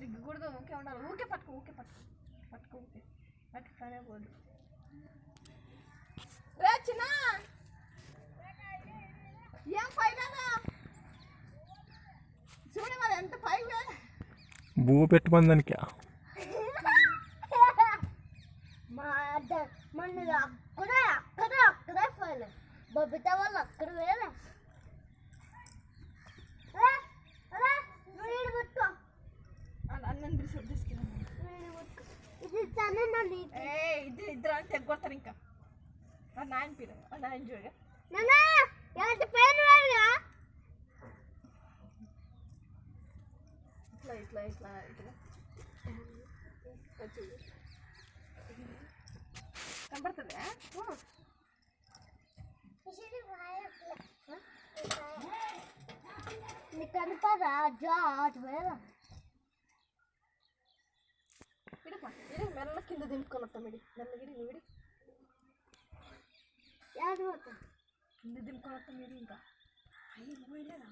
సిగ్గుకూడదు ఊకే ఉండాలి ఊకే పట్టుకో ఊకే పట్టుకునే పోదు రే చిన్న ఏం పైన చూడ మరి ఎంత పైగా బూ పెట్టమని దానికి మన అక్కడే పోయలే బొబ్బిత వాళ్ళు అక్కడ వేరే అన్నం తీసుకెళ్ళి ఇద్దరు అని తెగొడతారు ఇంకా నాయన పేరు నాయన చూడ ఇట్లా కనపడుతుందా నీకు కనపడా జాట్ వేరే మెల్ల కింద దింపుకొని వస్తాం మెల్లగిడి విడి కింద దింపుకొని వస్తాం మీరు ఇంకా అయ్యి పోయలేదా